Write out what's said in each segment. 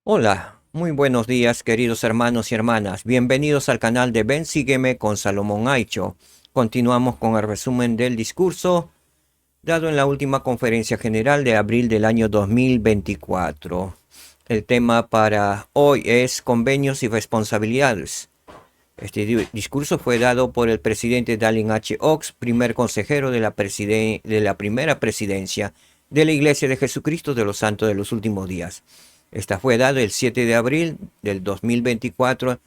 Hola, muy buenos días queridos hermanos y hermanas. Bienvenidos al canal de Ven Sígueme con Salomón Aicho. Continuamos con el resumen del discurso dado en la última conferencia general de abril del año 2024. El tema para hoy es convenios y responsabilidades. Este discurso fue dado por el presidente Dallin H. Oaks, primer consejero de la primera presidencia de la Iglesia de Jesucristo de los Santos de los Últimos Días. Esta fue dada el 7 de abril del 2024,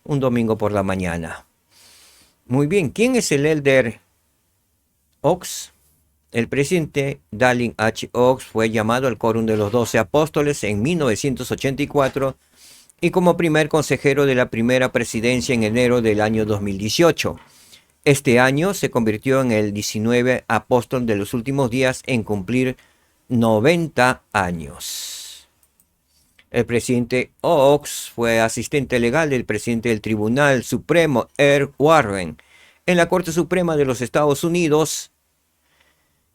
un domingo por la mañana. Muy bien, ¿quién es el Elder Oaks? El presidente Dallin H. Oaks fue llamado al Quórum de los 12 Apóstoles en 1984 y como primer consejero de la primera presidencia en enero del año 2018. Este año se convirtió en el 19 apóstol de los últimos días en cumplir 90 años. El presidente Oaks fue asistente legal del presidente del Tribunal Supremo, Earl Warren, en la Corte Suprema de los Estados Unidos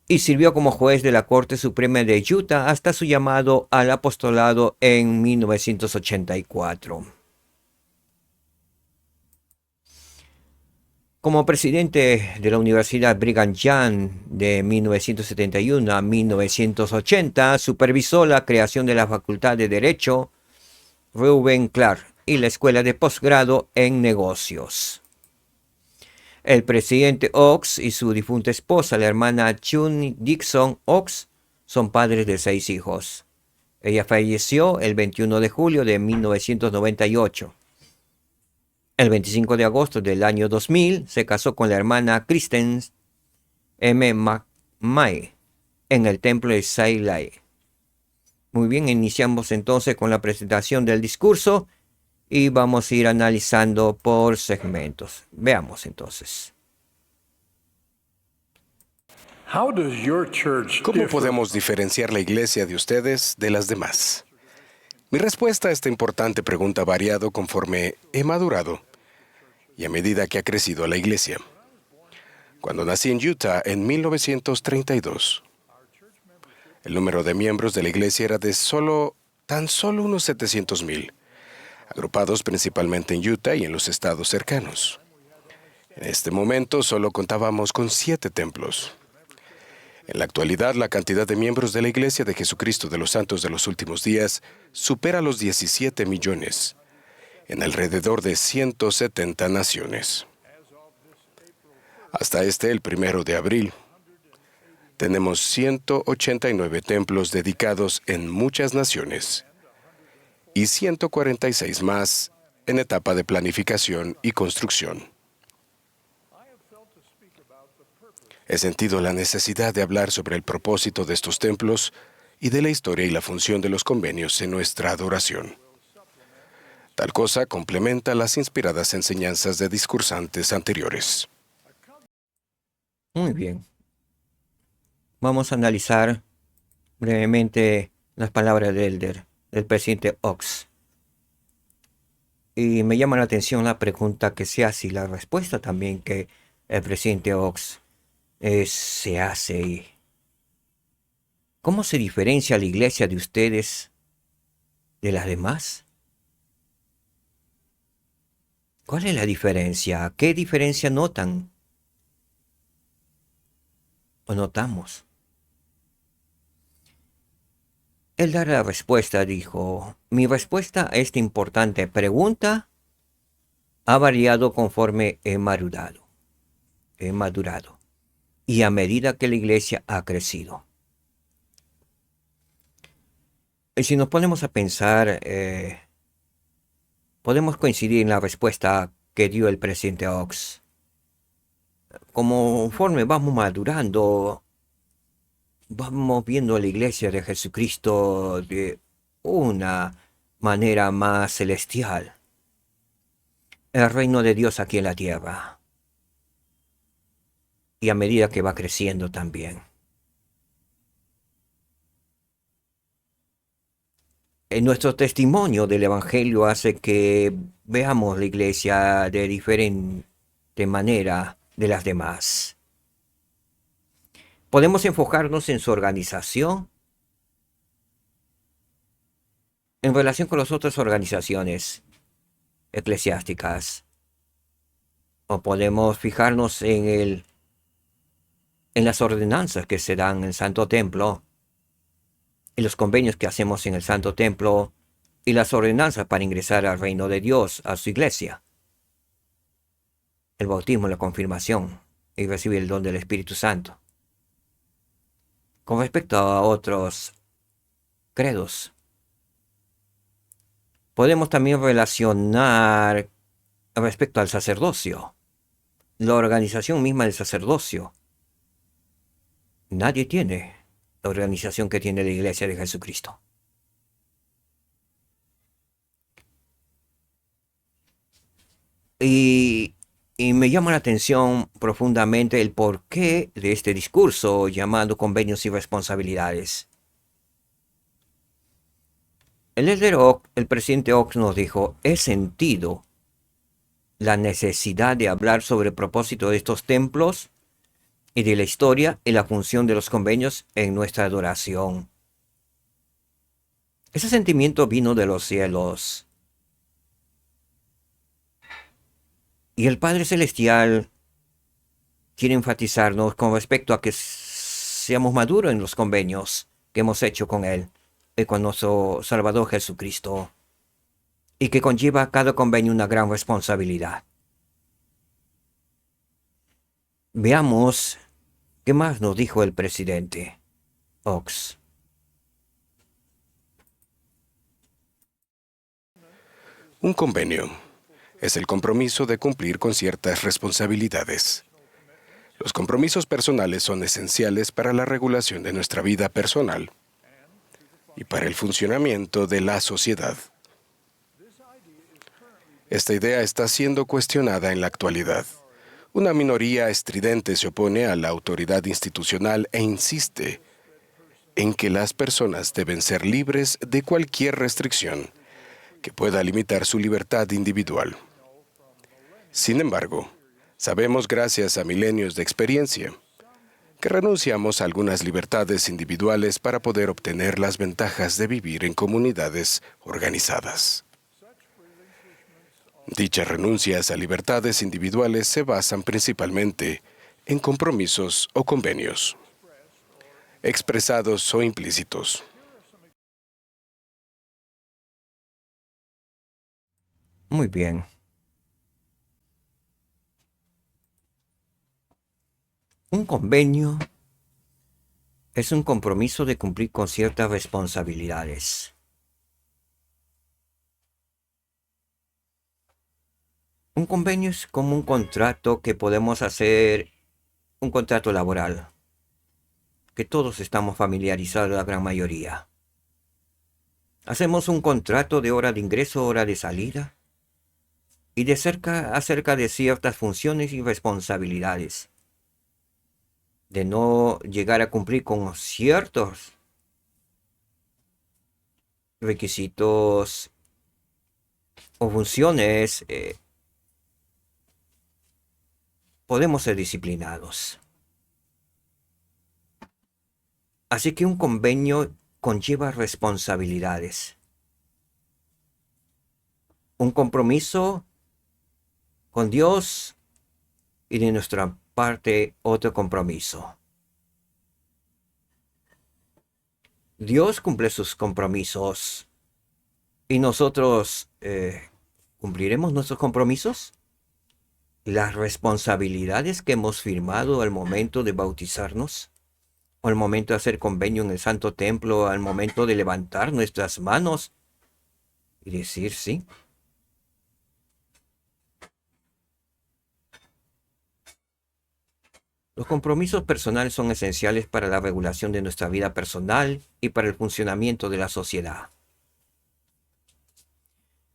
y sirvió como juez de la Corte Suprema de Utah hasta su llamado al apostolado en 1984. Como presidente de la Universidad Brigham Young de 1971 a 1980, supervisó la creación de la Facultad de Derecho Reuben Clark y la Escuela de Posgrado en Negocios. El presidente Oaks y su difunta esposa, la hermana June Dixon Oaks, son padres de 6 hijos. Ella falleció el 21 de julio de 1998. El 25 de agosto del año 2000 se casó con la hermana Kristen M. McMahon en el templo de Sailai. Muy bien, iniciamos entonces con la presentación del discurso y vamos a ir analizando por segmentos. Veamos entonces. ¿Cómo podemos diferenciar la iglesia de ustedes de las demás? Mi respuesta a esta importante pregunta ha variado conforme he madurado y a medida que ha crecido la iglesia. Cuando nací en Utah en 1932, el número de miembros de la iglesia era de tan solo unos 700,000, agrupados principalmente en Utah y en los estados cercanos. En este momento solo contábamos con 7 templos. En la actualidad, la cantidad de miembros de la Iglesia de Jesucristo de los Santos de los Últimos Días supera los 17 millones, en alrededor de 170 naciones. Hasta el 1 de abril, tenemos 189 templos dedicados en muchas naciones y 146 más en etapa de planificación y construcción. He sentido la necesidad de hablar sobre el propósito de estos templos y de la historia y la función de los convenios en nuestra adoración. Tal cosa complementa las inspiradas enseñanzas de discursantes anteriores. Muy bien. Vamos a analizar brevemente las palabras del presidente Oaks. Y me llama la atención la pregunta que se hace y la respuesta también que el presidente Oaks se hace. ¿Cómo se diferencia la iglesia de ustedes de las demás? ¿Cuál es la diferencia? ¿Qué diferencia notan o notamos? Él da la respuesta, dijo, mi respuesta a esta importante pregunta ha variado conforme he madurado y a medida que la iglesia ha crecido. Y si nos ponemos a pensar, podemos coincidir en la respuesta que dio el presidente Oaks. Conforme vamos madurando, vamos viendo a la iglesia de Jesucristo de una manera más celestial. El reino de Dios aquí en la tierra. Y a medida que va creciendo también. En nuestro testimonio del Evangelio hace que veamos la iglesia de diferente manera de las demás. Podemos enfocarnos en su organización, en relación con las otras organizaciones eclesiásticas, o podemos fijarnos en las ordenanzas que se dan en el Santo Templo, y los convenios que hacemos en el Santo Templo, y las ordenanzas para ingresar al reino de Dios, a su iglesia, el bautismo, la confirmación y recibir el don del Espíritu Santo. Con respecto a otros credos, podemos también relacionar respecto al sacerdocio, la organización misma del sacerdocio. Nadie tiene la organización que tiene la Iglesia de Jesucristo. Y, y me llama la atención profundamente el porqué de este discurso llamado convenios y responsabilidades. El líder Ock, el presidente Ox nos dijo, he sentido la necesidad de hablar sobre el propósito de estos templos y de la historia y la función de los convenios en nuestra adoración. Ese sentimiento vino de los cielos. Y el Padre Celestial quiere enfatizarnos con respecto a que seamos maduros en los convenios que hemos hecho con Él y con nuestro Salvador Jesucristo, y que conlleva a cada convenio una gran responsabilidad. Veamos qué más nos dijo el presidente Ox. Un convenio es el compromiso de cumplir con ciertas responsabilidades. Los compromisos personales son esenciales para la regulación de nuestra vida personal y para el funcionamiento de la sociedad. Esta idea está siendo cuestionada en la actualidad. Una minoría estridente se opone a la autoridad institucional e insiste en que las personas deben ser libres de cualquier restricción que pueda limitar su libertad individual. Sin embargo, sabemos gracias a milenios de experiencia que renunciamos a algunas libertades individuales para poder obtener las ventajas de vivir en comunidades organizadas. Dichas renuncias a libertades individuales se basan principalmente en compromisos o convenios, expresados o implícitos. Muy bien. Un convenio es un compromiso de cumplir con ciertas responsabilidades. Un convenio es como un contrato que podemos hacer, un contrato laboral, que todos estamos familiarizados, la gran mayoría. Hacemos un contrato de hora de ingreso, hora de salida, y de cerca acerca de ciertas funciones y responsabilidades. De no llegar a cumplir con ciertos requisitos o funciones, podemos ser disciplinados. Así que un convenio conlleva responsabilidades. Un compromiso con Dios y de nuestra parte otro compromiso. Dios cumple sus compromisos y nosotros cumpliremos nuestros compromisos. Las responsabilidades que hemos firmado al momento de bautizarnos, o al momento de hacer convenio en el Santo Templo, al momento de levantar nuestras manos y decir sí. Los compromisos personales son esenciales para la regulación de nuestra vida personal y para el funcionamiento de la sociedad.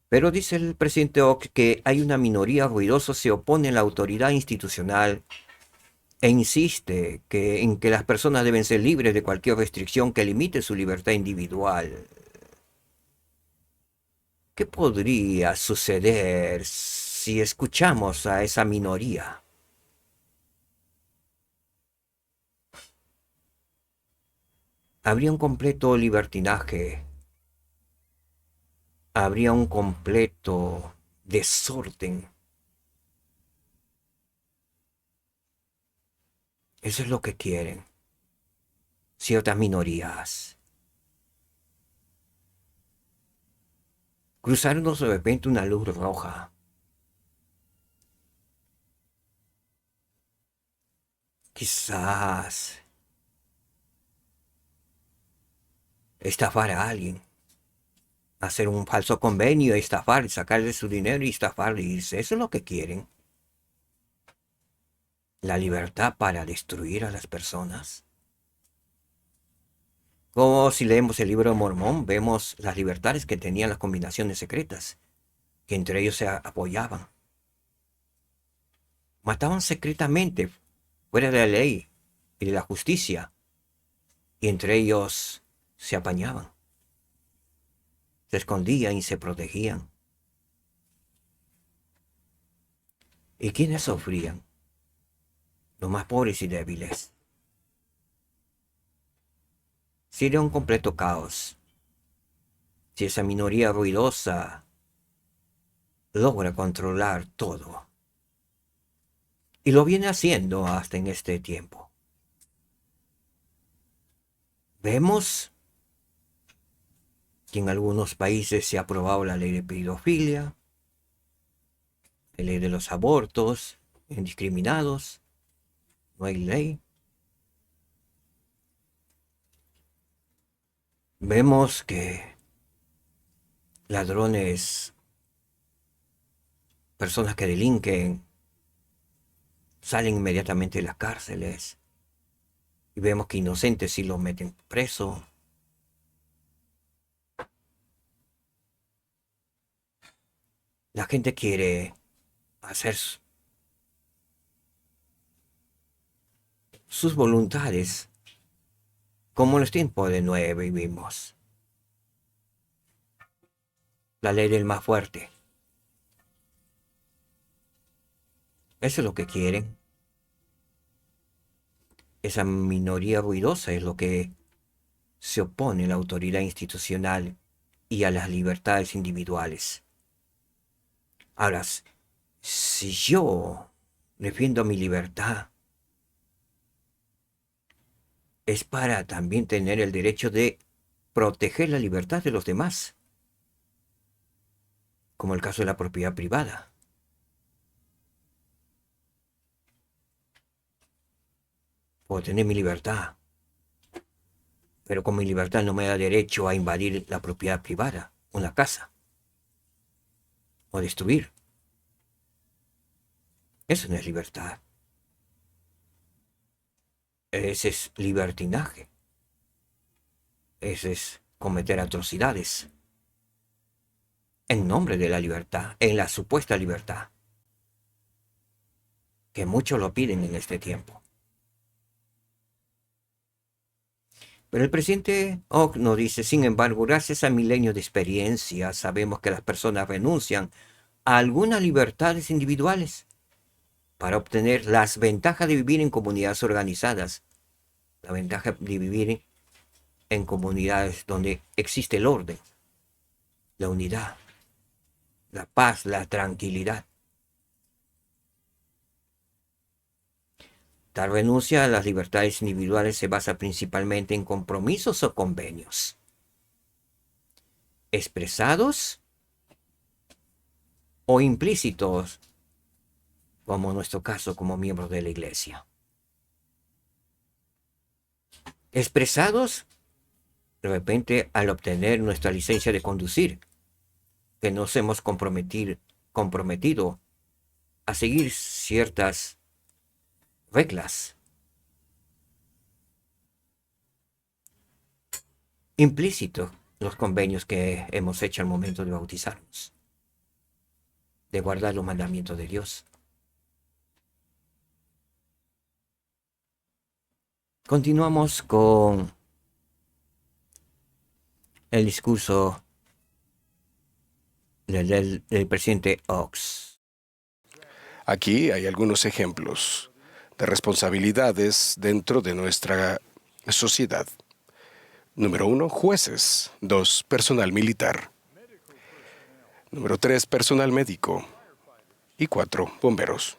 Pero dice el presidente Ock que hay una minoría ruidosa que se opone a la autoridad institucional e insiste en que las personas deben ser libres de cualquier restricción que limite su libertad individual. ¿Qué podría suceder si escuchamos a esa minoría? Habría un completo libertinaje habría un completo desorden. Eso es lo que quieren ciertas minorías. Cruzarnos de repente una luz roja. Quizás estafar a alguien. Hacer un falso convenio, estafar, sacarle su dinero y estafar y irse. Eso es lo que quieren. La libertad para destruir a las personas. Como si leemos el libro de Mormón, vemos las libertades que tenían las combinaciones secretas, que entre ellos se apoyaban. Mataban secretamente, fuera de la ley y de la justicia, y entre ellos se apañaban, se escondían y se protegían. ¿Y quiénes sufrían? Los más pobres y débiles. Sería un completo caos si esa minoría ruidosa logra controlar todo. Y lo viene haciendo hasta en este tiempo. Vemos que en algunos países se ha aprobado la ley de pedofilia, la ley de los abortos indiscriminados, no hay ley. Vemos que ladrones, personas que delinquen, salen inmediatamente de las cárceles. Y vemos que inocentes sí los meten preso. La gente quiere hacer sus voluntades como en los tiempos de Noé vivimos. La ley del más fuerte. Eso es lo que quieren. Esa minoría ruidosa es lo que se opone a la autoridad institucional y a las libertades individuales. Ahora, si yo defiendo mi libertad, es para también tener el derecho de proteger la libertad de los demás, como el caso de la propiedad privada. Puedo tener mi libertad, pero con mi libertad no me da derecho a invadir la propiedad privada, una casa, o destruir. Eso no es libertad. Ese es libertinaje. Ese es cometer atrocidades en nombre de la libertad, en la supuesta libertad, que muchos lo piden en este tiempo. Pero el presidente Ock nos dice, sin embargo, gracias a milenios de experiencia, sabemos que las personas renuncian a algunas libertades individuales para obtener las ventajas de vivir en comunidades organizadas, la ventaja de vivir en comunidades donde existe el orden, la unidad, la paz, la tranquilidad. Tal renuncia a las libertades individuales se basa principalmente en compromisos o convenios, expresados o implícitos, como en nuestro caso como miembros de la Iglesia. Expresados, de repente, al obtener nuestra licencia de conducir, que nos hemos comprometido a seguir ciertas reglas. Implícitos los convenios que hemos hecho al momento de bautizarnos, de guardar los mandamientos de Dios. Continuamos con el discurso del presidente Ox. Aquí hay algunos ejemplos de responsabilidades dentro de nuestra sociedad. Número 1, jueces. 2, personal militar. Número 3, personal médico. Y 4, bomberos.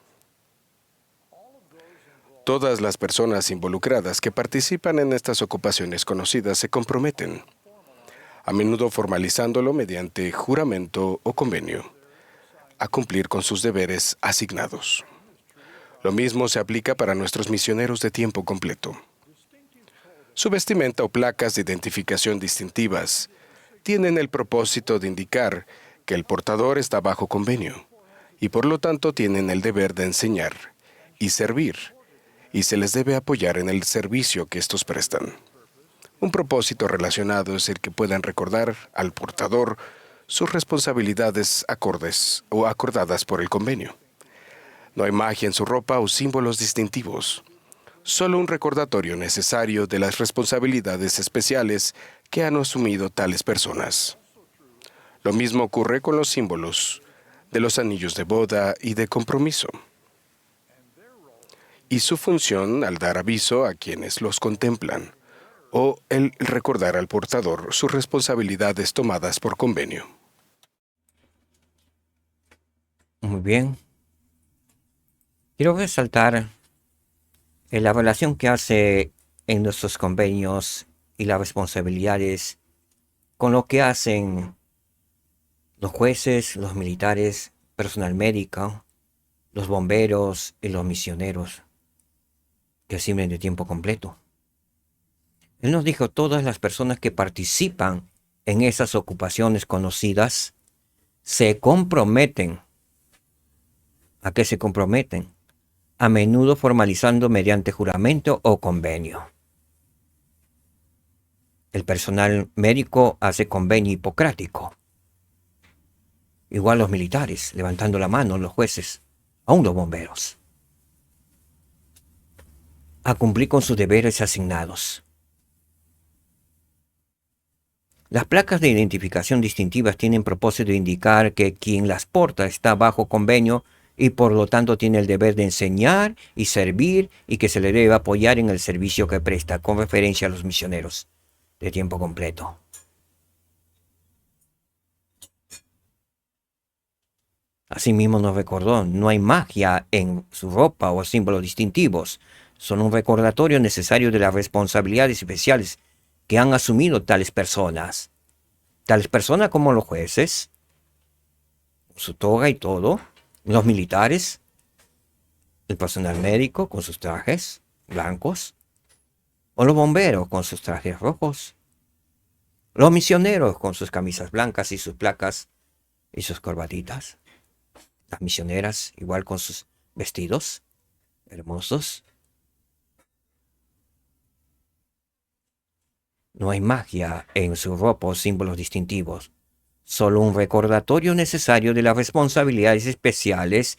Todas las personas involucradas que participan en estas ocupaciones conocidas se comprometen, a menudo formalizándolo mediante juramento o convenio, a cumplir con sus deberes asignados. Lo mismo se aplica para nuestros misioneros de tiempo completo. Su vestimenta o placas de identificación distintivas tienen el propósito de indicar que el portador está bajo convenio y por lo tanto tienen el deber de enseñar y servir, y se les debe apoyar en el servicio que estos prestan. Un propósito relacionado es el que puedan recordar al portador sus responsabilidades acordes o acordadas por el convenio. No hay magia en su ropa o símbolos distintivos, solo un recordatorio necesario de las responsabilidades especiales que han asumido tales personas. Lo mismo ocurre con los símbolos de los anillos de boda y de compromiso, y su función al dar aviso a quienes los contemplan, o el recordar al portador sus responsabilidades tomadas por convenio. Muy bien. Quiero resaltar la relación que hace en nuestros convenios y las responsabilidades con lo que hacen los jueces, los militares, personal médico, los bomberos y los misioneros que sirven de tiempo completo. Él nos dijo, todas las personas que participan en esas ocupaciones conocidas se comprometen. ¿A qué se comprometen? A menudo formalizando mediante juramento o convenio. El personal médico hace convenio hipocrático. Igual los militares, levantando la mano, los jueces, aún los bomberos. A cumplir con sus deberes asignados. Las placas de identificación distintivas tienen propósito de indicar que quien las porta está bajo convenio y por lo tanto tiene el deber de enseñar y servir y que se le debe apoyar en el servicio que presta, con referencia a los misioneros de tiempo completo. Asimismo nos recordó, no hay magia en su ropa o símbolos distintivos, son un recordatorio necesario de las responsabilidades especiales que han asumido tales personas como los jueces, su toga y todo, los militares, el personal médico con sus trajes blancos, o los bomberos con sus trajes rojos, los misioneros con sus camisas blancas y sus placas y sus corbatitas, las misioneras igual con sus vestidos hermosos. No hay magia en su ropa o símbolos distintivos, solo un recordatorio necesario de las responsabilidades especiales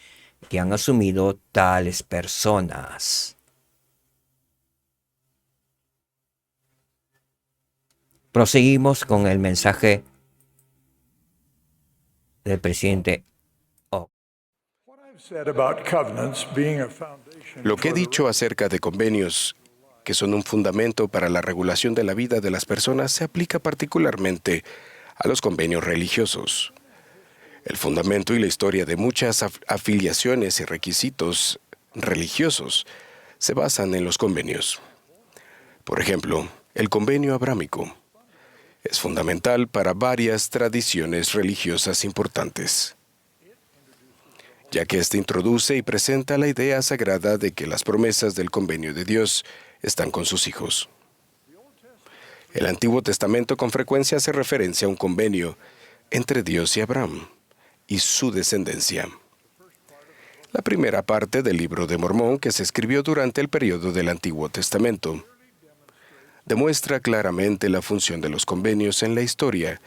que han asumido tales personas. Proseguimos con el mensaje del presidente Oak. Lo que he dicho acerca de convenios, que son un fundamento para la regulación de la vida de las personas, se aplica particularmente a los convenios religiosos. El fundamento y la historia de muchas afiliaciones y requisitos religiosos se basan en los convenios. Por ejemplo, el convenio abrámico es fundamental para varias tradiciones religiosas importantes, ya que éste introduce y presenta la idea sagrada de que las promesas del convenio de Dios están con sus hijos. El Antiguo Testamento con frecuencia hace referencia a un convenio entre Dios y Abraham y su descendencia. La primera parte del Libro de Mormón, que se escribió durante el periodo del Antiguo Testamento, demuestra claramente la función de los convenios en la historia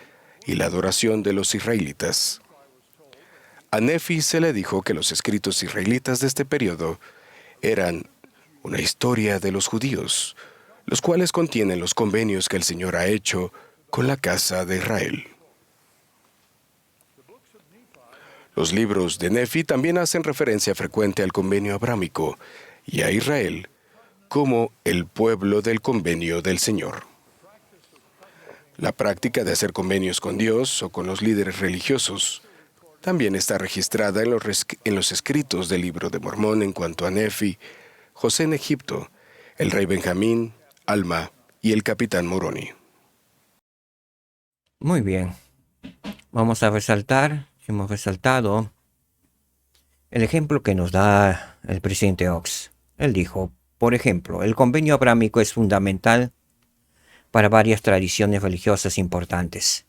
y la adoración de los israelitas. A Nefi se le dijo que los escritos israelitas de este periodo eran una historia de los judíos, los cuales contienen los convenios que el Señor ha hecho con la casa de Israel. Los libros de Nefi también hacen referencia frecuente al convenio abrámico y a Israel como el pueblo del convenio del Señor. La práctica de hacer convenios con Dios o con los líderes religiosos También está registrada en los escritos del Libro de Mormón en cuanto a Nefi, José en Egipto, el rey Benjamín, Alma y el capitán Moroni. Muy bien. Hemos resaltado el ejemplo que nos da el presidente Oaks. Él dijo, por ejemplo, el convenio abrámico es fundamental para varias tradiciones religiosas importantes,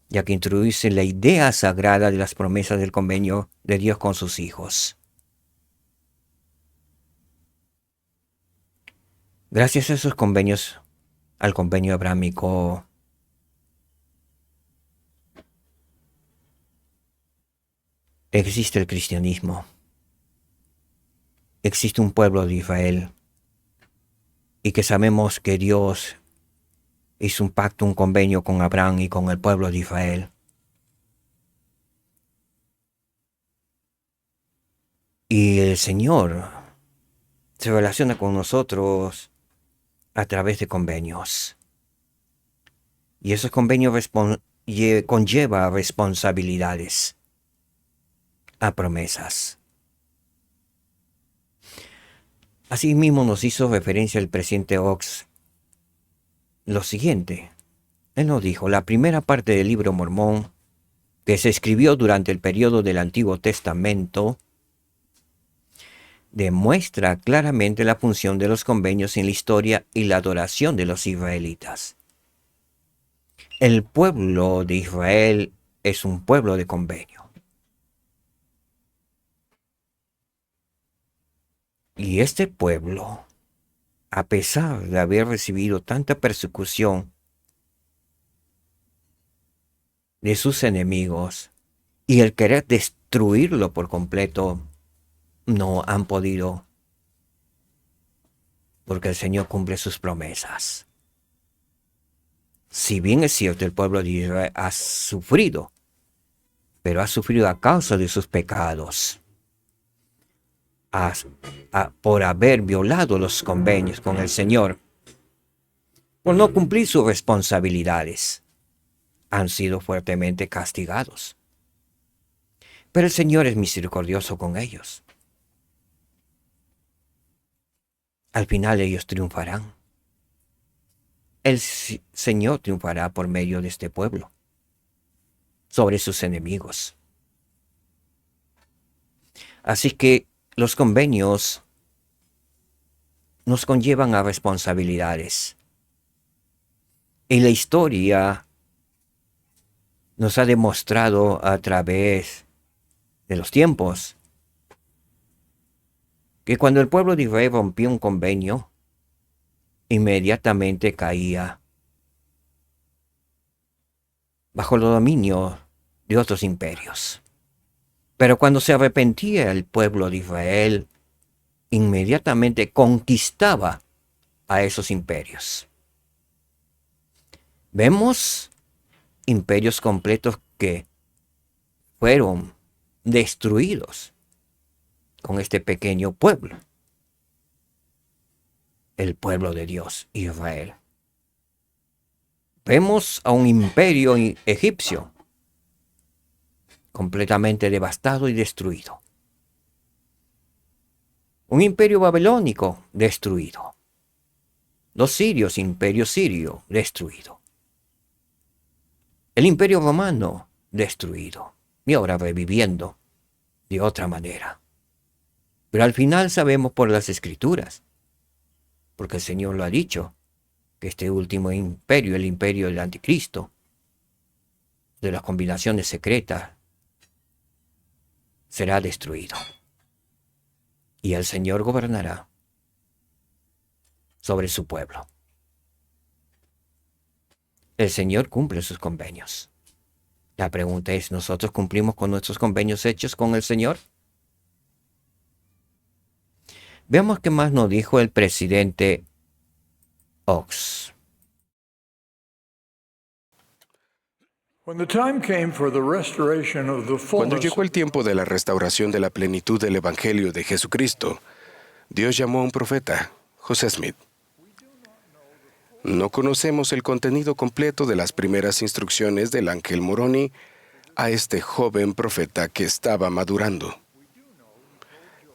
ya que introduce la idea sagrada de las promesas del convenio de Dios con sus hijos. Gracias a esos convenios, al convenio abrámico, existe el cristianismo, existe un pueblo de Israel, y que sabemos que Dios hizo un pacto, un convenio con Abraham y con el pueblo de Israel. Y el Señor se relaciona con nosotros a través de convenios. Y esos convenios conlleva responsabilidades a promesas. Asimismo nos hizo referencia el presidente Oaks lo siguiente. Él nos dijo, la primera parte del libro Mormón, que se escribió durante el periodo del Antiguo Testamento, demuestra claramente la función de los convenios en la historia y la adoración de los israelitas. El pueblo de Israel es un pueblo de convenio. Y este pueblo, a pesar de haber recibido tanta persecución de sus enemigos y el querer destruirlo por completo, no han podido, porque el Señor cumple sus promesas. Si bien es cierto, el pueblo de Israel ha sufrido, pero ha sufrido a causa de sus pecados, por haber violado los convenios con el Señor, por no cumplir sus responsabilidades, han sido fuertemente castigados. Pero el Señor es misericordioso con ellos. Al final ellos triunfarán. El Señor triunfará por medio de este pueblo sobre sus enemigos. Así que los convenios nos conllevan a responsabilidades. Y la historia nos ha demostrado a través de los tiempos que cuando el pueblo de Israel rompió un convenio, inmediatamente caía bajo el dominio de otros imperios. Pero cuando se arrepentía el pueblo de Israel, inmediatamente conquistaba a esos imperios. Vemos imperios completos que fueron destruidos con este pequeño pueblo, el pueblo de Dios, Israel. Vemos a un imperio egipcio completamente devastado y destruido. Un imperio babilónico destruido. Los sirios, imperio sirio, destruido. El imperio romano destruido. Y ahora reviviendo de otra manera. Pero al final sabemos por las Escrituras, porque el Señor lo ha dicho, que este último imperio, el imperio del anticristo, de las combinaciones secretas, será destruido. Y el Señor gobernará sobre su pueblo. El Señor cumple sus convenios. La pregunta es, ¿nosotros cumplimos con nuestros convenios hechos con el Señor? Veamos qué más nos dijo el presidente Oaks. Cuando llegó el tiempo de la restauración de la plenitud del Evangelio de Jesucristo, Dios llamó a un profeta, José Smith. No conocemos el contenido completo de las primeras instrucciones del ángel Moroni a este joven profeta que estaba madurando.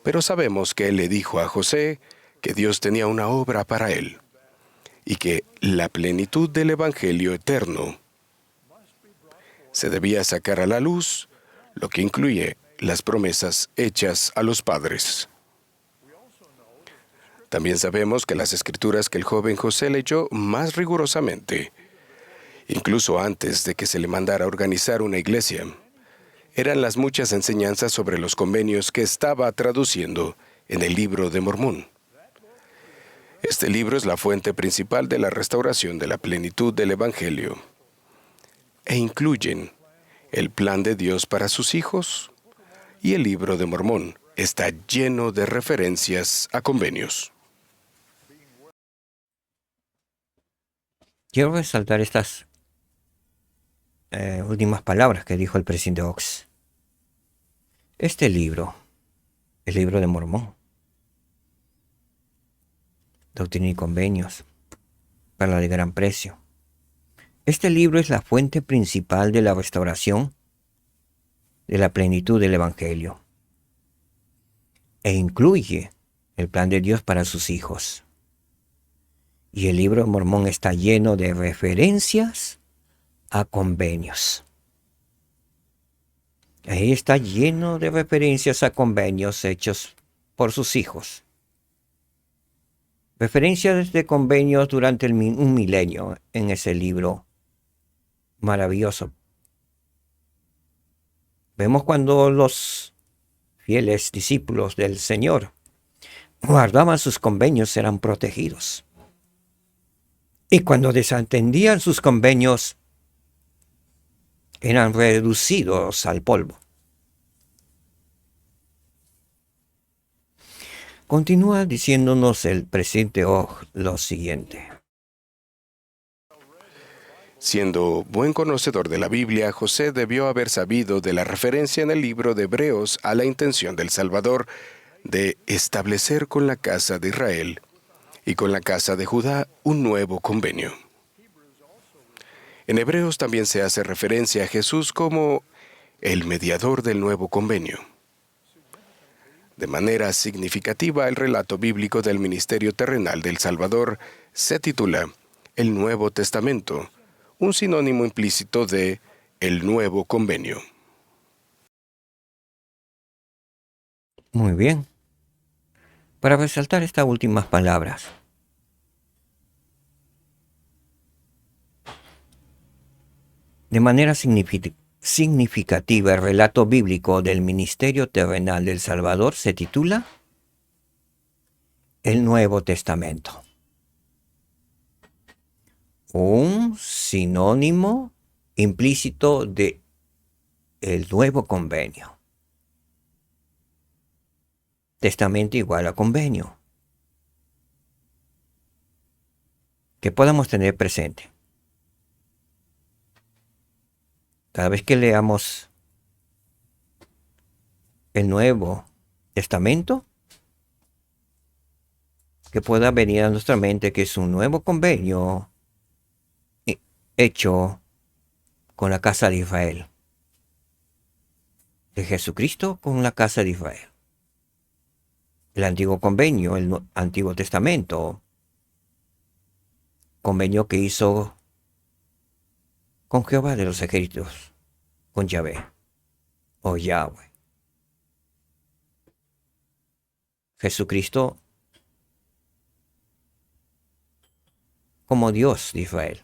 Pero sabemos que él le dijo a José que Dios tenía una obra para él y que la plenitud del Evangelio eterno se debía sacar a la luz, lo que incluye las promesas hechas a los padres. También sabemos que las escrituras que el joven José leyó más rigurosamente, incluso antes de que se le mandara a organizar una iglesia, eran las muchas enseñanzas sobre los convenios que estaba traduciendo en el Libro de Mormón. Este libro es la fuente principal de la restauración de la plenitud del Evangelio e incluyen el plan de Dios para sus hijos, y el Libro de Mormón está lleno de referencias a convenios. Quiero resaltar estas últimas palabras que dijo el presidente Oaks. Este libro, el Libro de Mormón, Doctrina y Convenios, Perla de Gran Precio. Este libro es la fuente principal de la restauración de la plenitud del Evangelio e incluye el plan de Dios para sus hijos. Y el Libro de Mormón está lleno de referencias a convenios. Ahí está lleno de referencias a convenios hechos por sus hijos. Referencias de convenios durante un milenio en ese libro maravilloso. Vemos cuando los fieles discípulos del Señor guardaban sus convenios, eran protegidos. Y cuando desatendían sus convenios, eran reducidos al polvo. Continúa diciéndonos el presidente Og lo siguiente. Siendo buen conocedor de la Biblia, José debió haber sabido de la referencia en el libro de Hebreos a la intención del Salvador de establecer con la casa de Israel y con la casa de Judá un nuevo convenio. En Hebreos también se hace referencia a Jesús como el mediador del nuevo convenio. De manera significativa, el relato bíblico del ministerio terrenal del Salvador se titula El Nuevo Testamento, un sinónimo implícito de el Nuevo Convenio. Muy bien. Para resaltar estas últimas palabras, de manera significativa, el relato bíblico del ministerio terrenal del Salvador se titula El Nuevo Testamento. Un sinónimo implícito de el Nuevo Convenio. Testamento igual a convenio. Que podamos tener presente. Cada vez que leamos el Nuevo Testamento, que pueda venir a nuestra mente que es un nuevo convenio hecho con la casa de Israel, de Jesucristo con la casa de Israel. El antiguo convenio, el Antiguo Testamento, convenio que hizo con Jehová de los ejércitos, con Yahvé, o Yahweh. Jesucristo como Dios de Israel,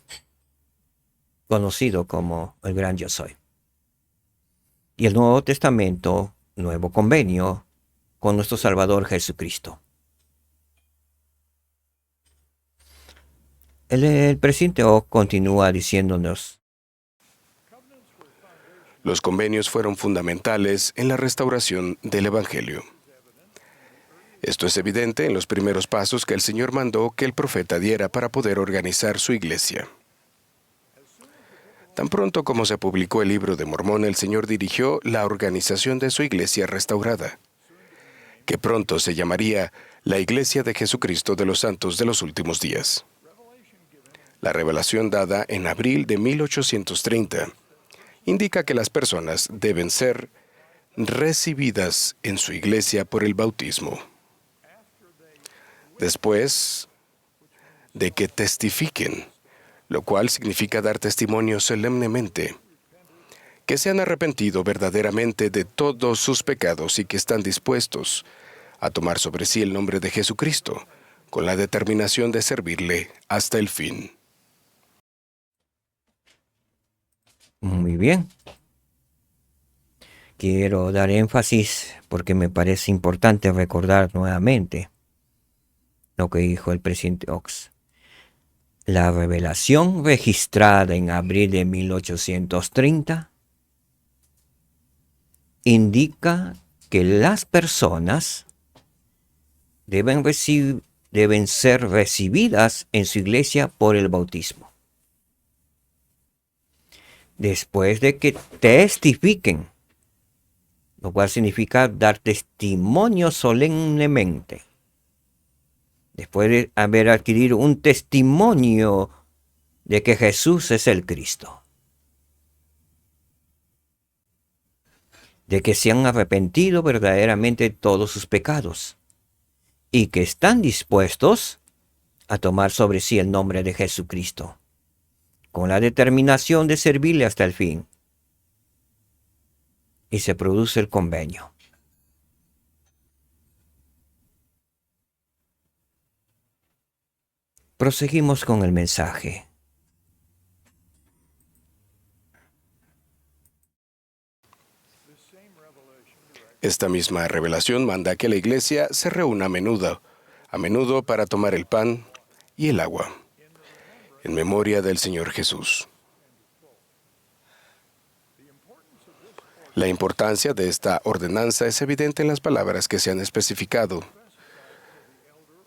conocido como el gran yo soy. Y el Nuevo Testamento, nuevo convenio con nuestro Salvador Jesucristo. El presidente O continúa diciéndonos: Los convenios fueron fundamentales en la restauración del Evangelio. Esto es evidente en los primeros pasos que el Señor mandó que el profeta diera para poder organizar su iglesia. Tan pronto como se publicó el Libro de Mormón, el Señor dirigió la organización de su iglesia restaurada, que pronto se llamaría la Iglesia de Jesucristo de los Santos de los Últimos Días. La revelación dada en abril de 1830 indica que las personas deben ser recibidas en su iglesia por el bautismo. Después de que testifiquen, lo cual significa dar testimonio solemnemente, que se han arrepentido verdaderamente de todos sus pecados y que están dispuestos a tomar sobre sí el nombre de Jesucristo, con la determinación de servirle hasta el fin. Muy bien. Quiero dar énfasis porque me parece importante recordar nuevamente lo que dijo el presidente Ox. La revelación registrada en abril de 1830 indica que las personas deben ser recibidas en su iglesia por el bautismo. Después de que testifiquen, lo cual significa dar testimonio solemnemente. Después de haber adquirido un testimonio de que Jesús es el Cristo. De que se han arrepentido verdaderamente de todos sus pecados. Y que están dispuestos a tomar sobre sí el nombre de Jesucristo. Con la determinación de servirle hasta el fin. Y se produce el convenio. Proseguimos con el mensaje. Esta misma revelación manda que la iglesia se reúna a menudo para tomar el pan y el agua, en memoria del Señor Jesús. La importancia de esta ordenanza es evidente en las palabras que se han especificado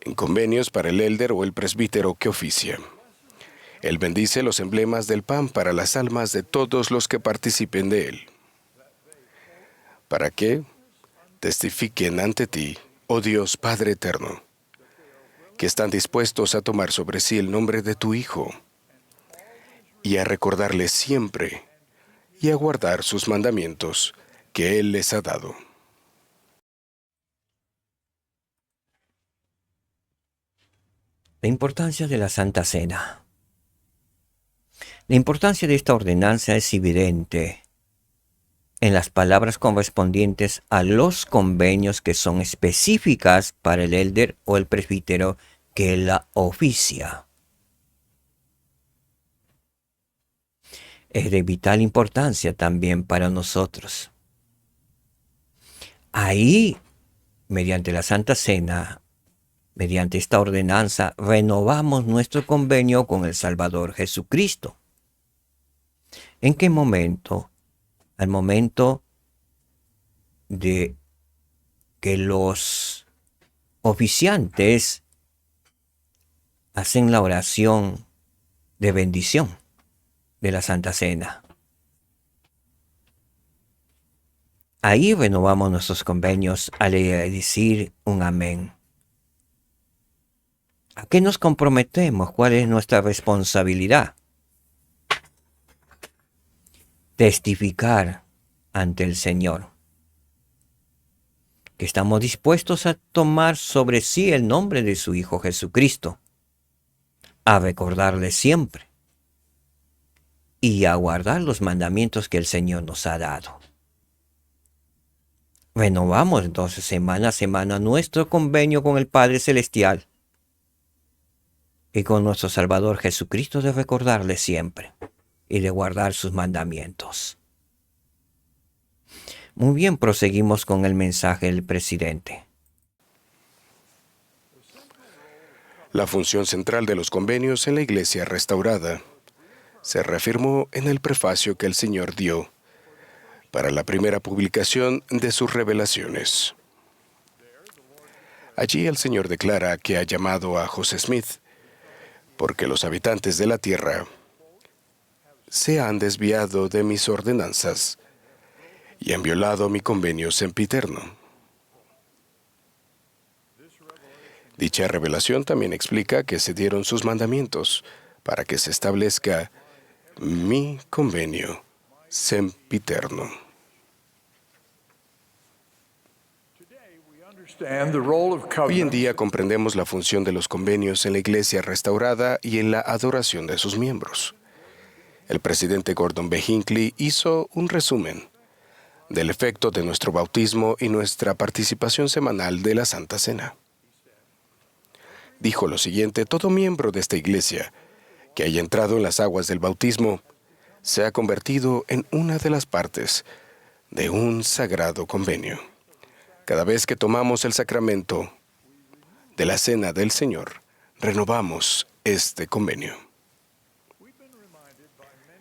en convenios para el élder o el presbítero que oficia. Él bendice los emblemas del pan para las almas de todos los que participen de él. ¿Para qué? Testifiquen ante ti, oh Dios Padre eterno, que están dispuestos a tomar sobre sí el nombre de tu Hijo y a recordarle siempre y a guardar sus mandamientos que Él les ha dado. La importancia de la Santa Cena. La importancia de esta ordenanza es evidente en las palabras correspondientes a los convenios que son específicas para el élder o el presbítero que la oficia. Es de vital importancia también para nosotros. Ahí, mediante la Santa Cena, mediante esta ordenanza, renovamos nuestro convenio con el Salvador Jesucristo. ¿En qué momento? Al momento de que los oficiantes hacen la oración de bendición de la Santa Cena. Ahí renovamos nuestros convenios al decir un amén. ¿A qué nos comprometemos? ¿Cuál es nuestra responsabilidad? Testificar ante el Señor que estamos dispuestos a tomar sobre sí el nombre de su Hijo Jesucristo, a recordarle siempre y a guardar los mandamientos que el Señor nos ha dado. Renovamos entonces semana a semana nuestro convenio con el Padre Celestial y con nuestro Salvador Jesucristo de recordarle siempre y de guardar sus mandamientos. Muy bien, proseguimos con el mensaje del presidente. La función central de los convenios en la Iglesia restaurada se reafirmó en el prefacio que el Señor dio para la primera publicación de sus revelaciones. Allí el Señor declara que ha llamado a José Smith porque los habitantes de la tierra se han desviado de mis ordenanzas y han violado mi convenio sempiterno. Dicha revelación también explica que se dieron sus mandamientos para que se establezca mi convenio sempiterno. Hoy en día comprendemos la función de los convenios en la Iglesia restaurada y en la adoración de sus miembros. El presidente Gordon B. Hinckley hizo un resumen del efecto de nuestro bautismo y nuestra participación semanal de la Santa Cena. Dijo lo siguiente: todo miembro de esta Iglesia que haya entrado en las aguas del bautismo se ha convertido en una de las partes de un sagrado convenio. Cada vez que tomamos el sacramento de la Cena del Señor, renovamos este convenio.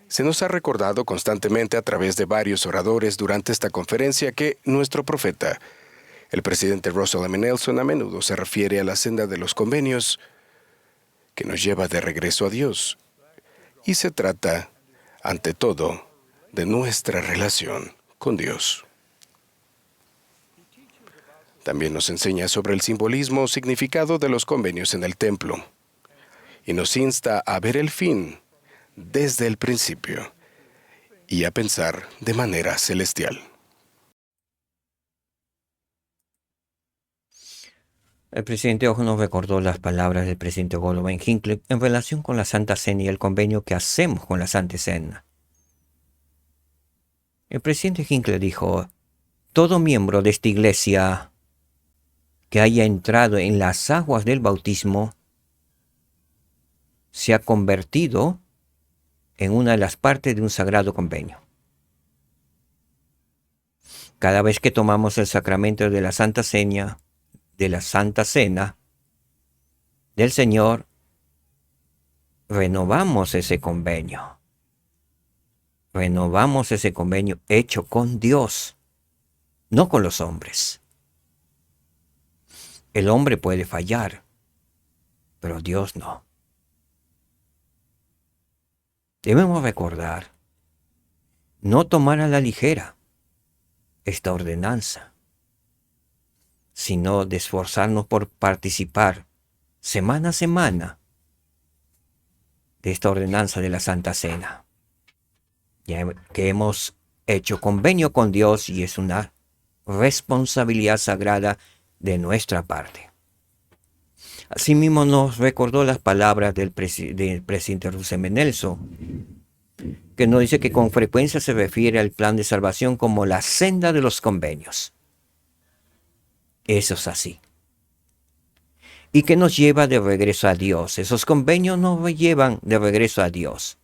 Se nos ha recordado constantemente a través de varios oradores durante esta conferencia que nuestro profeta, el presidente Russell M. Nelson, a menudo se refiere a la senda de los convenios que nos lleva de regreso a Dios. Y se trata, ante todo, de nuestra relación con Dios. También nos enseña sobre el simbolismo o significado de los convenios en el templo y nos insta a ver el fin desde el principio y a pensar de manera celestial. El presidente Ojo nos recordó las palabras del presidente Gordon B. Hinckley en relación con la Santa Cena y el convenio que hacemos con la Santa Cena. El presidente Hinckley dijo: todo miembro de esta iglesia que haya entrado en las aguas del bautismo se ha convertido en una de las partes de un sagrado convenio. Cada vez que tomamos el sacramento de la Santa Cena, del Señor, renovamos ese convenio. Renovamos ese convenio hecho con Dios, no con los hombres. El hombre puede fallar, pero Dios no. Debemos recordar, no tomar a la ligera esta ordenanza, sino de esforzarnos por participar semana a semana de esta ordenanza de la Santa Cena, ya que hemos hecho convenio con Dios y es una responsabilidad sagrada de nuestra parte. Asimismo nos recordó las palabras del presidente Russell M. Nelson, que nos dice que con frecuencia se refiere al plan de salvación como la senda de los convenios. Eso es así. Y que nos lleva de regreso a Dios. Esos convenios nos llevan de regreso a Dios.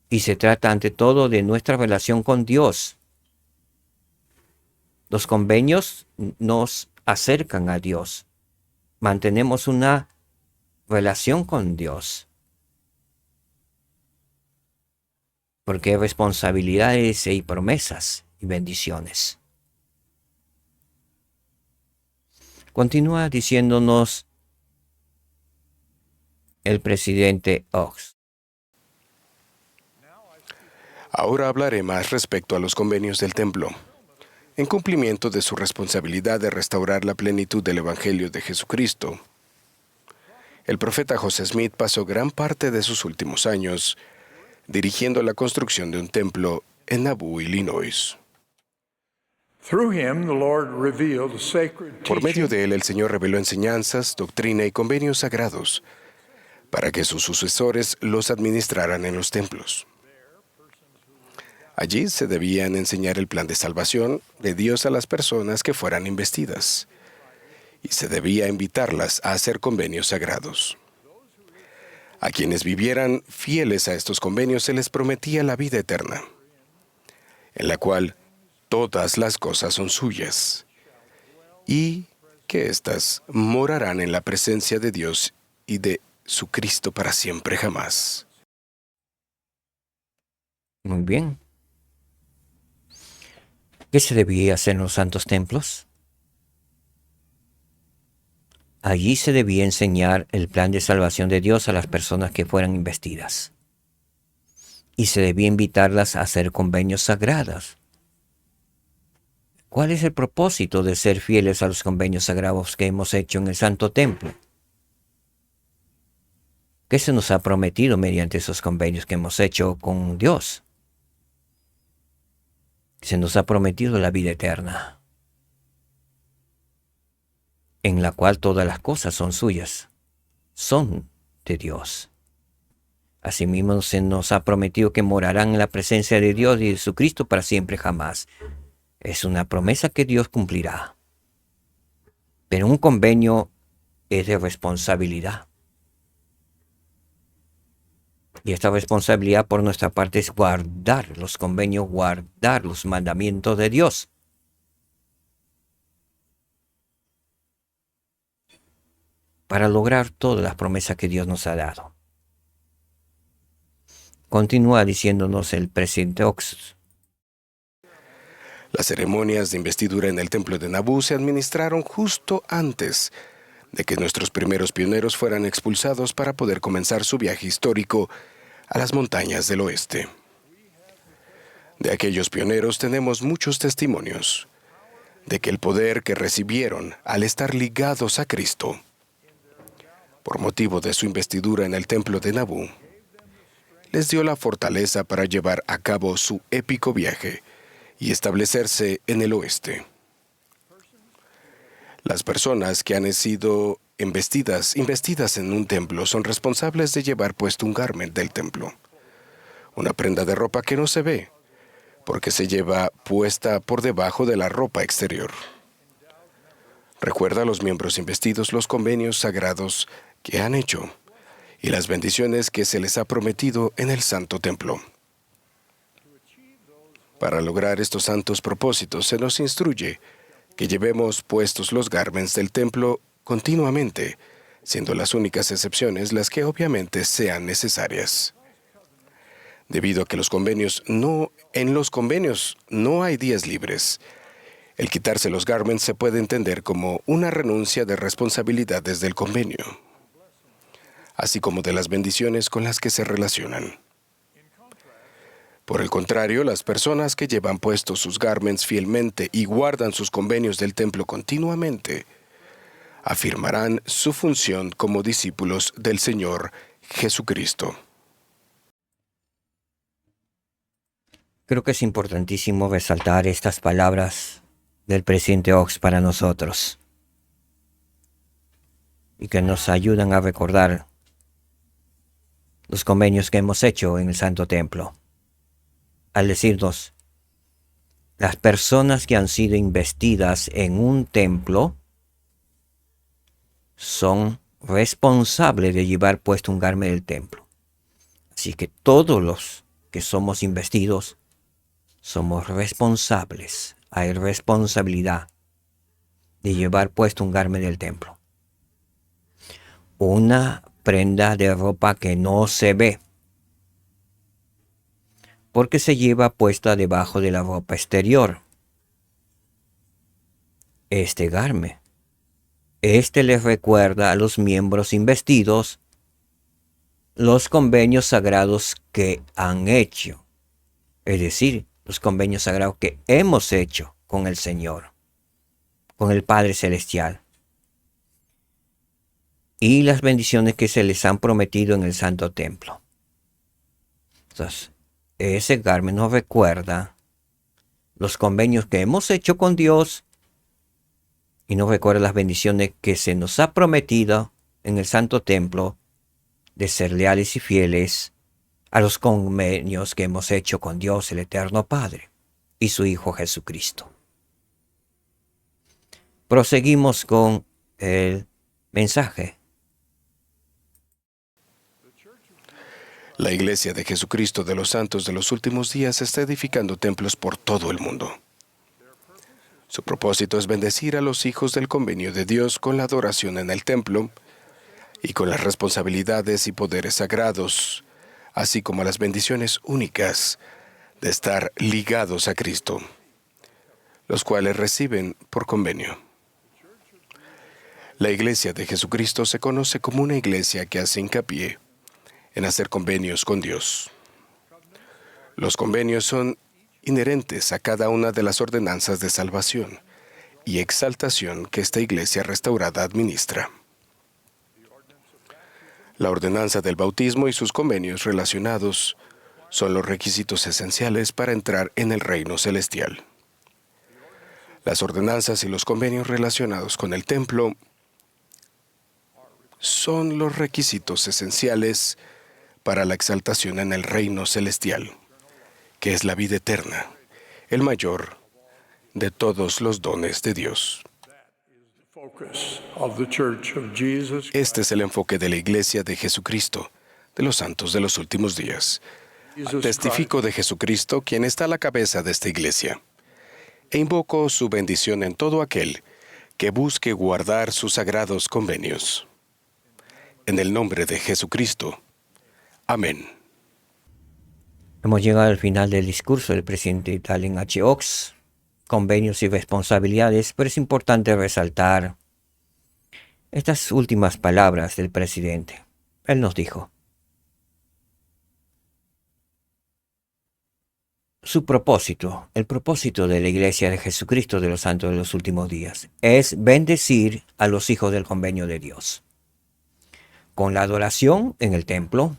Y se trata ante todo de nuestra relación con Dios. Los convenios nos acercan a Dios. Mantenemos una relación con Dios. Porque hay responsabilidades y promesas y bendiciones. Continúa diciéndonos el presidente Ox. Ahora hablaré más respecto a los convenios del templo. En cumplimiento de su responsabilidad de restaurar la plenitud del Evangelio de Jesucristo, el profeta José Smith pasó gran parte de sus últimos años dirigiendo la construcción de un templo en Nauvoo, Illinois. Por medio de él, el Señor reveló enseñanzas, doctrina y convenios sagrados para que sus sucesores los administraran en los templos. Allí se debían enseñar el plan de salvación de Dios a las personas que fueran investidas, y se debía invitarlas a hacer convenios sagrados. A quienes vivieran fieles a estos convenios se les prometía la vida eterna, en la cual todas las cosas son suyas, y que éstas morarán en la presencia de Dios y de su Cristo para siempre jamás. Muy bien. ¿Qué se debía hacer en los santos templos? Allí se debía enseñar el plan de salvación de Dios a las personas que fueran investidas. Y se debía invitarlas a hacer convenios sagrados. ¿Cuál es el propósito de ser fieles a los convenios sagrados que hemos hecho en el Santo Templo? ¿Qué se nos ha prometido mediante esos convenios que hemos hecho con Dios? Se nos ha prometido la vida eterna, en la cual todas las cosas son suyas, son de Dios. Asimismo se nos ha prometido que morarán en la presencia de Dios y de Jesucristo para siempre jamás. Es una promesa que Dios cumplirá. Pero un convenio es de responsabilidad. Y esta responsabilidad por nuestra parte es guardar los convenios, guardar los mandamientos de Dios. Para lograr todas las promesas que Dios nos ha dado. Continúa diciéndonos el presidente Ox. Las ceremonias de investidura en el templo de Nabú se administraron justo antes de que nuestros primeros pioneros fueran expulsados para poder comenzar su viaje histórico a las montañas del oeste. De aquellos pioneros tenemos muchos testimonios de que el poder que recibieron al estar ligados a Cristo, por motivo de su investidura en el templo de Nabú, les dio la fortaleza para llevar a cabo su épico viaje y establecerse en el oeste. Las personas que han sido investidas en un templo son responsables de llevar puesto un garment del templo, una prenda de ropa que no se ve, porque se lleva puesta por debajo de la ropa exterior. Recuerda a los miembros investidos los convenios sagrados que han hecho y las bendiciones que se les ha prometido en el santo templo. Para lograr estos santos propósitos se nos instruye que llevemos puestos los garments del templo continuamente, siendo las únicas excepciones las que obviamente sean necesarias. Debido a que en los convenios no hay días libres, el quitarse los garments se puede entender como una renuncia de responsabilidades del convenio, así como de las bendiciones con las que se relacionan. Por el contrario, las personas que llevan puestos sus garments fielmente y guardan sus convenios del templo continuamente, afirmarán su función como discípulos del Señor Jesucristo. Creo que es importantísimo resaltar estas palabras del presidente Ox para nosotros y que nos ayudan a recordar los convenios que hemos hecho en el Santo Templo. Al decirnos, las personas que han sido investidas en un templo son responsables de llevar puesto un garment del templo. Así que todos los que somos investidos somos responsables. Hay responsabilidad de llevar puesto un garment del templo. Una prenda de ropa que no se ve, porque se lleva puesta debajo de la ropa exterior. Este garment, les recuerda a los miembros investidos los convenios sagrados que han hecho, es decir, los convenios sagrados que hemos hecho con el Señor, con el Padre Celestial, y las bendiciones que se les han prometido en el Santo Templo. Entonces, ese garment nos recuerda los convenios que hemos hecho con Dios y nos recuerda las bendiciones que se nos ha prometido en el Santo Templo de ser leales y fieles a los convenios que hemos hecho con Dios, el Eterno Padre, y su Hijo Jesucristo. Proseguimos con el mensaje. La Iglesia de Jesucristo de los Santos de los Últimos Días está edificando templos por todo el mundo. Su propósito es bendecir a los hijos del convenio de Dios con la adoración en el templo y con las responsabilidades y poderes sagrados, así como las bendiciones únicas de estar ligados a Cristo, los cuales reciben por convenio. La Iglesia de Jesucristo se conoce como una iglesia que hace hincapié en hacer convenios con Dios. Los convenios son inherentes a cada una de las ordenanzas de salvación y exaltación que esta iglesia restaurada administra. La ordenanza del bautismo y sus convenios relacionados son los requisitos esenciales para entrar en el reino celestial. Las ordenanzas y los convenios relacionados con el templo son los requisitos esenciales para la exaltación en el reino celestial, que es la vida eterna, el mayor de todos los dones de Dios. Este es el enfoque de la Iglesia de Jesucristo, de los santos de los últimos días. Testifico de Jesucristo, quien está a la cabeza de esta Iglesia, e invoco su bendición en todo aquel que busque guardar sus sagrados convenios. En el nombre de Jesucristo. Amén. Hemos llegado al final del discurso del presidente Dallin H. Oaks, convenios y responsabilidades, pero es importante resaltar estas últimas palabras del presidente. Él nos dijo: su propósito, el propósito de la Iglesia de Jesucristo de los Santos de los Últimos Días, es bendecir a los hijos del convenio de Dios, con la adoración en el templo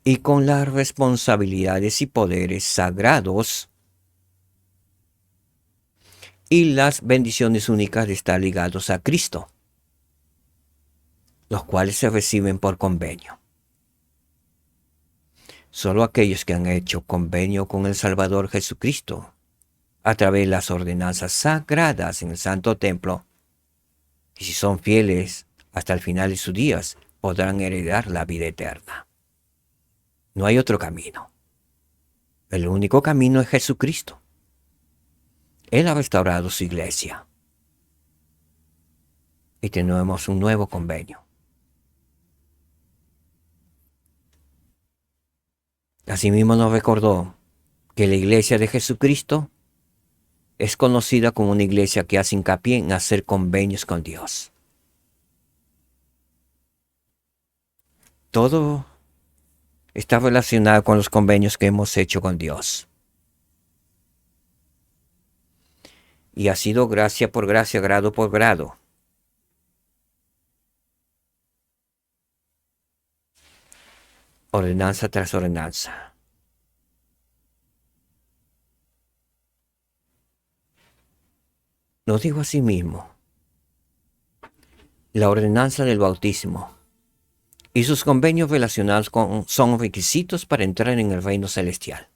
y con las responsabilidades y poderes sagrados y las bendiciones únicas de estar ligados a Cristo, los cuales se reciben por convenio. Solo aquellos que han hecho convenio con el Salvador Jesucristo a través de las ordenanzas sagradas en el Santo Templo, y si son fieles hasta el final de sus días, podrán heredar la vida eterna. No hay otro camino. El único camino es Jesucristo. Él ha restaurado su iglesia. Y tenemos un nuevo convenio. Asimismo nos recordó que la iglesia de Jesucristo es conocida como una iglesia que hace hincapié en hacer convenios con Dios. Todo está relacionado con los convenios que hemos hecho con Dios. Y ha sido gracia por gracia, grado por grado. Ordenanza tras ordenanza. Nos dijo así mismo: la ordenanza del bautismo y sus convenios relacionados son requisitos para entrar en el reino celestial.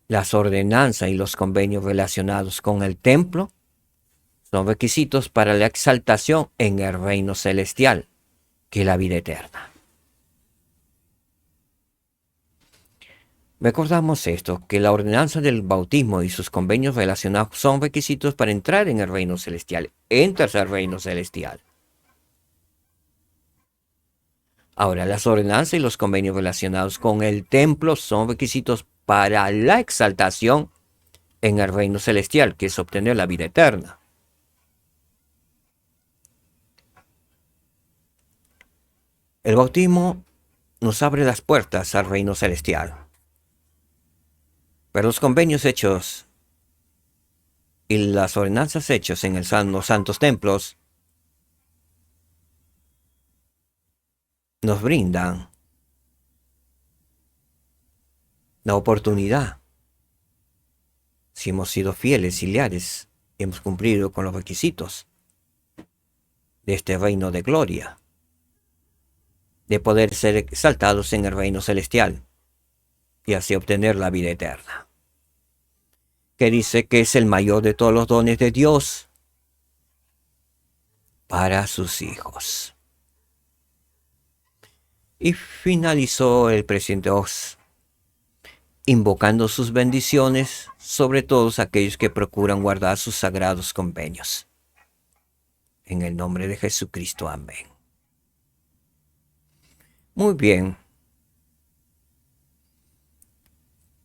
Las ordenanzas y los convenios relacionados con el templo son requisitos para la exaltación en el reino celestial, que es la vida eterna. Recordamos esto, que la ordenanza del bautismo y sus convenios relacionados son requisitos para entrar en el reino celestial. Entras al reino celestial. Ahora, las ordenanzas y los convenios relacionados con el templo son requisitos para la exaltación en el reino celestial, que es obtener la vida eterna. El bautismo nos abre las puertas al reino celestial. Pero los convenios hechos y las ordenanzas hechas en los santos templos nos brindan la oportunidad, si hemos sido fieles y leales y hemos cumplido con los requisitos de este reino de gloria, de poder ser exaltados en el reino celestial y así obtener la vida eterna, que dice que es el mayor de todos los dones de Dios para sus hijos. Y finalizó el presidente Oaks invocando sus bendiciones sobre todos aquellos que procuran guardar sus sagrados convenios. En el nombre de Jesucristo, amén. Muy bien.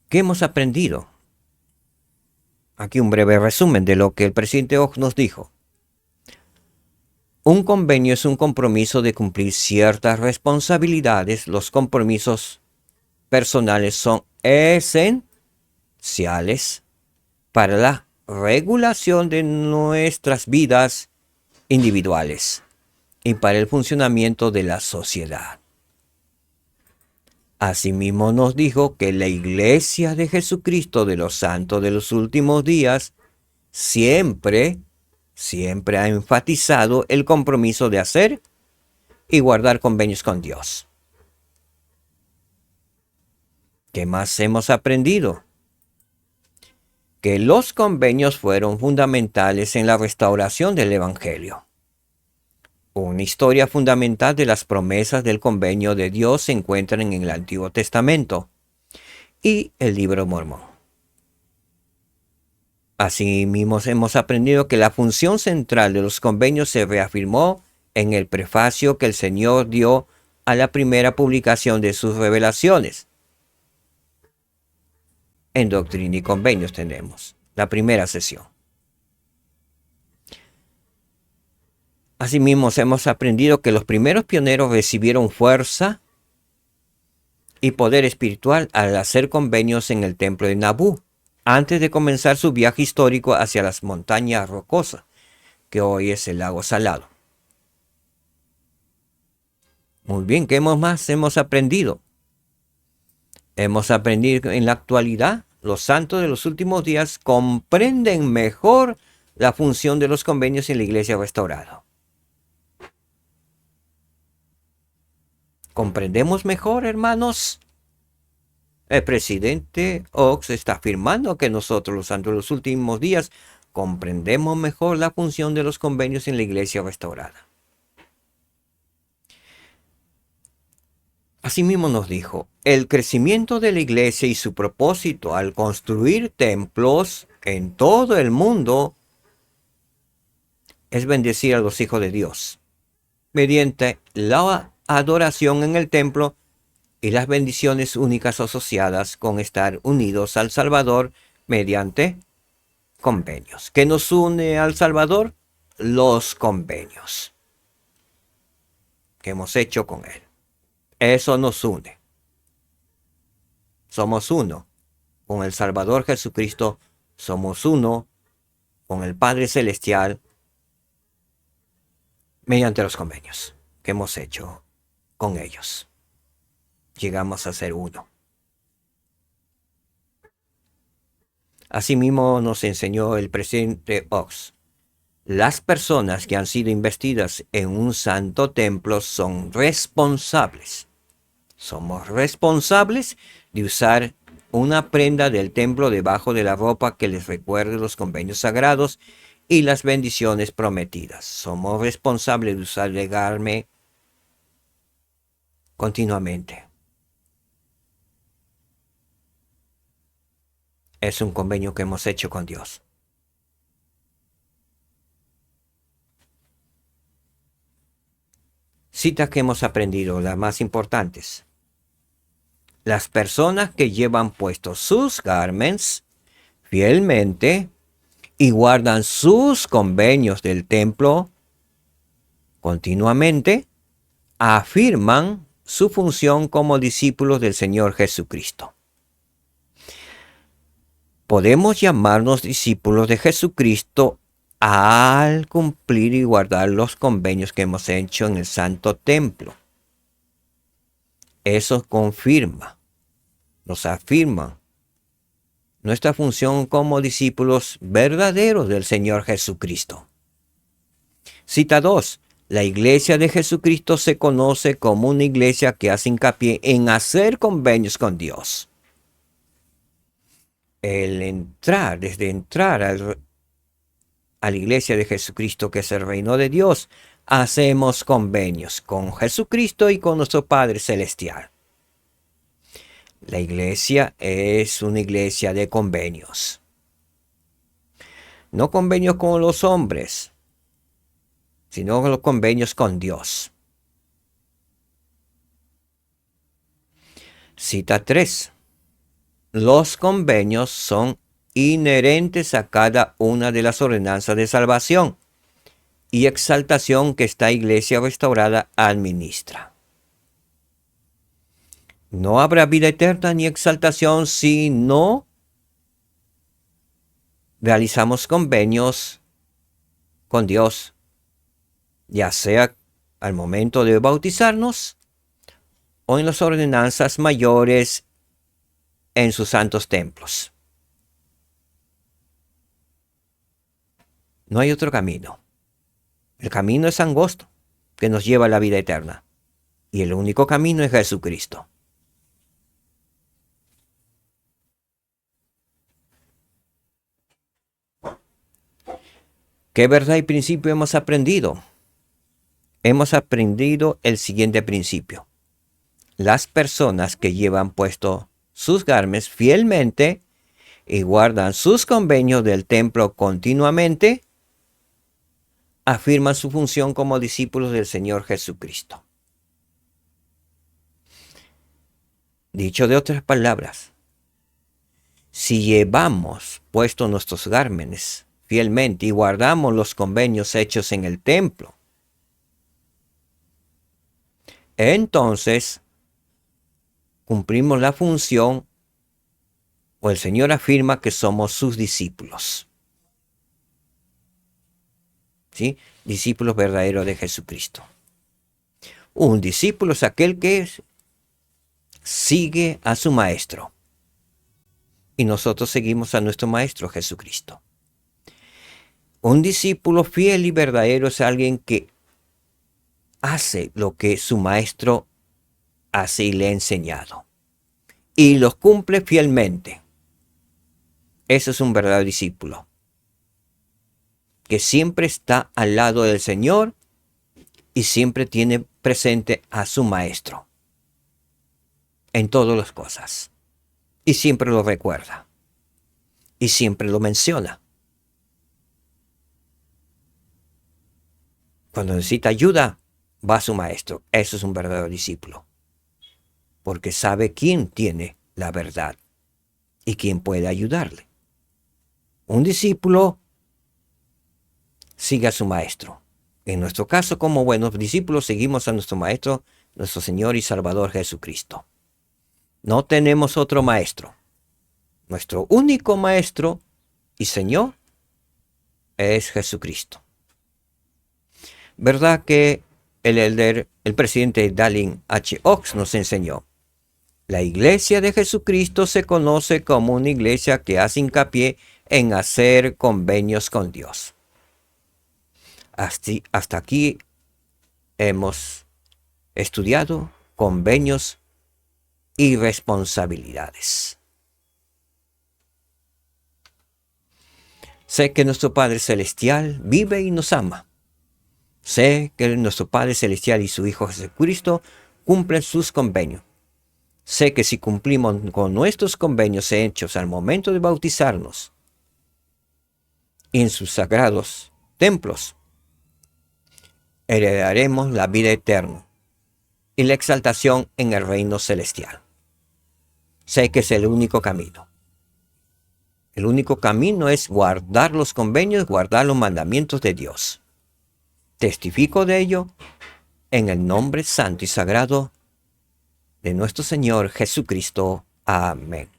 ¿Qué hemos aprendido? Aquí un breve resumen de lo que el presidente Oaks nos dijo. Un convenio es un compromiso de cumplir ciertas responsabilidades. Los compromisos personales son esenciales para la regulación de nuestras vidas individuales y para el funcionamiento de la sociedad. Asimismo nos dijo que la Iglesia de Jesucristo de los Santos de los Últimos Días siempre ha enfatizado el compromiso de hacer y guardar convenios con Dios. ¿Qué más hemos aprendido? Que los convenios fueron fundamentales en la restauración del Evangelio. Una historia fundamental de las promesas del convenio de Dios se encuentran en el Antiguo Testamento y el Libro de Mormón. Asimismo, hemos aprendido que la función central de los convenios se reafirmó en el prefacio que el Señor dio a la primera publicación de sus revelaciones. En Doctrina y Convenios tenemos la primera sesión. Asimismo, hemos aprendido que los primeros pioneros recibieron fuerza y poder espiritual al hacer convenios en el templo de Nabú, antes de comenzar su viaje histórico hacia las montañas rocosas, que hoy es el lago Salado. Muy bien, ¿qué más hemos aprendido? Hemos aprendido que en la actualidad los santos de los últimos días comprenden mejor la función de los convenios en la iglesia restaurada. ¿Comprendemos mejor, hermanos? El presidente Oaks está afirmando que nosotros, los santos de los últimos días, comprendemos mejor la función de los convenios en la iglesia restaurada. Asimismo nos dijo, el crecimiento de la iglesia y su propósito al construir templos en todo el mundo es bendecir a los hijos de Dios mediante la adoración en el templo y las bendiciones únicas asociadas con estar unidos al Salvador mediante convenios. ¿Qué nos une al Salvador? Los convenios que hemos hecho con Él. Eso nos une. Somos uno con el Salvador Jesucristo. Somos uno con el Padre Celestial mediante los convenios que hemos hecho con ellos. Llegamos a ser uno. Asimismo nos enseñó el presidente Oaks. Las personas que han sido investidas en un santo templo son responsables. Somos responsables de usar una prenda del templo debajo de la ropa que les recuerde los convenios sagrados y las bendiciones prometidas. Somos responsables de usar el garme continuamente. Es un convenio que hemos hecho con Dios. Citas que hemos aprendido, las más importantes. Las personas que llevan puestos sus garments fielmente y guardan sus convenios del templo continuamente, afirman su función como discípulos del Señor Jesucristo. Podemos llamarnos discípulos de Jesucristo al cumplir y guardar los convenios que hemos hecho en el Santo Templo. Eso confirma, nos afirma nuestra función como discípulos verdaderos del Señor Jesucristo. Cita 2. La iglesia de Jesucristo se conoce como una iglesia que hace hincapié en hacer convenios con Dios. Desde entrar a la iglesia de Jesucristo, que es el reino de Dios, hacemos convenios con Jesucristo y con nuestro Padre Celestial. La iglesia es una iglesia de convenios. No convenios con los hombres, sino los convenios con Dios. Cita 3. Los convenios son inherentes a cada una de las ordenanzas de salvación y exaltación que esta iglesia restaurada administra. No habrá vida eterna ni exaltación si no realizamos convenios con Dios, ya sea al momento de bautizarnos o en las ordenanzas mayores en sus santos templos. No hay otro camino. El camino es angosto, que nos lleva a la vida eterna. Y el único camino es Jesucristo. ¿Qué verdad y principio hemos aprendido? Hemos aprendido el siguiente principio. Las personas que llevan puesto sus garmes fielmente y guardan sus convenios del templo continuamente, afirman su función como discípulos del Señor Jesucristo. Dicho de otras palabras, si llevamos puestos nuestros gármenes fielmente y guardamos los convenios hechos en el templo, entonces cumplimos la función, o el Señor afirma que somos sus discípulos. ¿Sí? Discípulos verdaderos de Jesucristo. Un discípulo es aquel que sigue a su maestro. Y nosotros seguimos a nuestro maestro Jesucristo. Un discípulo fiel y verdadero es alguien que hace lo que su maestro hace y le ha enseñado. Y los cumple fielmente. Ese es un verdadero discípulo. Que siempre está al lado del Señor y siempre tiene presente a su maestro en todas las cosas. Y siempre lo recuerda. Y siempre lo menciona. Cuando necesita ayuda, va a su maestro. Eso es un verdadero discípulo. Porque sabe quién tiene la verdad y quién puede ayudarle. Un discípulo sigue a su maestro. En nuestro caso, como buenos discípulos, seguimos a nuestro maestro, nuestro Señor y Salvador Jesucristo. No tenemos otro maestro. Nuestro único maestro y Señor es Jesucristo. ¿Verdad que el presidente Dallin H. Oaks nos enseñó? La iglesia de Jesucristo se conoce como una iglesia que hace hincapié en hacer convenios con Dios. Hasta aquí hemos estudiado convenios y responsabilidades. Sé que nuestro Padre Celestial vive y nos ama. Sé que nuestro Padre Celestial y su Hijo Jesucristo cumplen sus convenios. Sé que si cumplimos con nuestros convenios hechos al momento de bautizarnos en sus sagrados templos, heredaremos la vida eterna y la exaltación en el reino celestial. Sé que es el único camino. El único camino es guardar los convenios, guardar los mandamientos de Dios. Testifico de ello en el nombre santo y sagrado de nuestro Señor Jesucristo. Amén.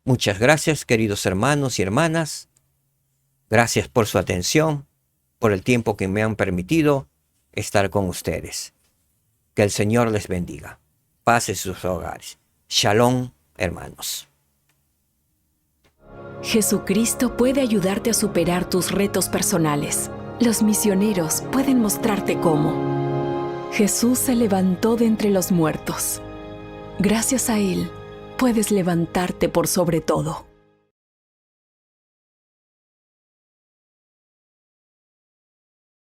Muchas gracias, queridos hermanos y hermanas. Gracias por su atención, por el tiempo que me han permitido estar con ustedes. Que el Señor les bendiga. Paz en sus hogares. Shalom, hermanos. Jesucristo puede ayudarte a superar tus retos personales. Los misioneros pueden mostrarte cómo. Jesús se levantó de entre los muertos. Gracias a Él, puedes levantarte por sobre todo.